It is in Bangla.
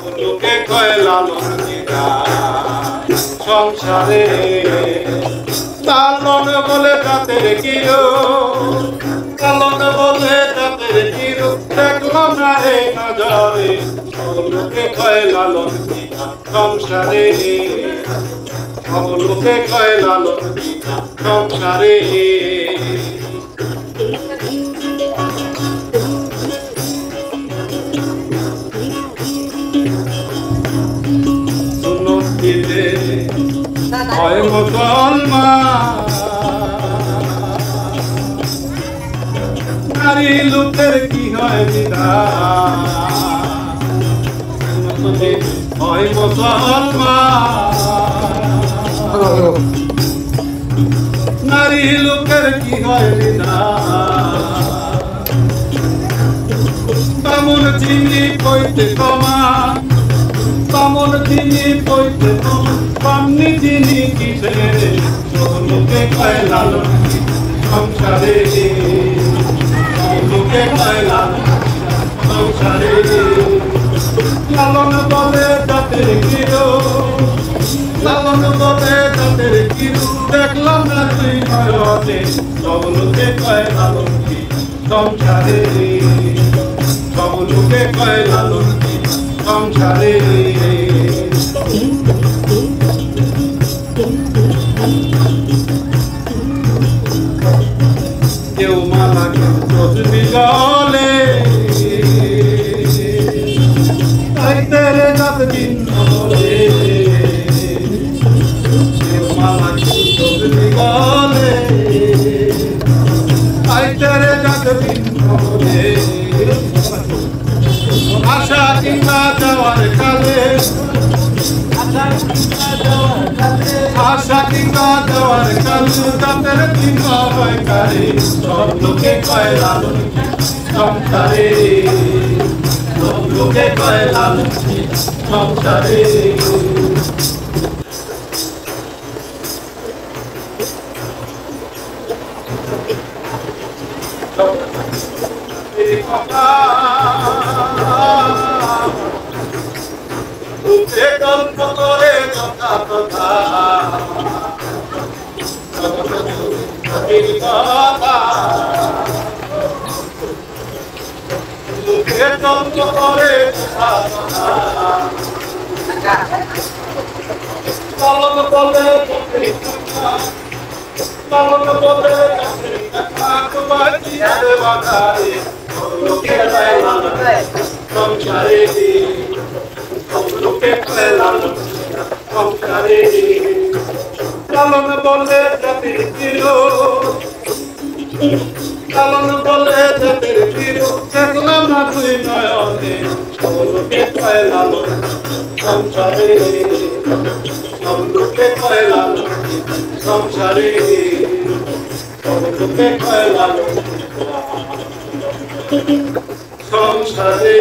লোকে কয় লালন দিদা সংসারে লালন বলে জাতের কিরো লালন বলে জাতের কিরো দেখলাম না রে নজরে লোকে কয় লালন দিদা সংসারে লোকে কয় লালন দিদা সংসারে হয় মুসলমান নারী লোকের কি হয় বিধান হয় মুসলমান নারী লোকের কি হয় বিধান বামুন চিনি কইতে কমা বামুন চিনি কইতে পামনি চিনি কিসের লোকে কয় লালন সংসারে লোকে কয় লালন সংসারে লালন বলে জাতের কিরো লালন বলে জাতের কিরো দেখলাম না তুই নয়নে সব লোকে কয় লালন সংসারে সব লোকে কয় লালন সংসারে কেউ মালা কেউ তসবি গলে তাই তেরে জাত ভিন্ন বলে কেউ মালা কেউ তসবি গলে তাই তেরে জাত ভিন্ন বলে আশা কিংবা যাওয়ার কালে আশা কিংবা যাওয়ার কালে জাতের ভিন্ন হয় কারে সব লোকে কয় লালন সংসারে সব লোকে কয় লালন সংসারে গল্প করে কথা কথা মুখে গল্প করে পালন বলে পালন বলে তোমার জিয়ারে বাধারে লোকে সংসারে লোকে কয় লালন সংসারে লালন বলে জাতির কিরো লালন বলে জাতির কিরো দেখলাম না তুই নয়নে লোকে কয় লালন সংসারে লোকে কয় লালন সংসারে লোকে কয় লালন সংসারে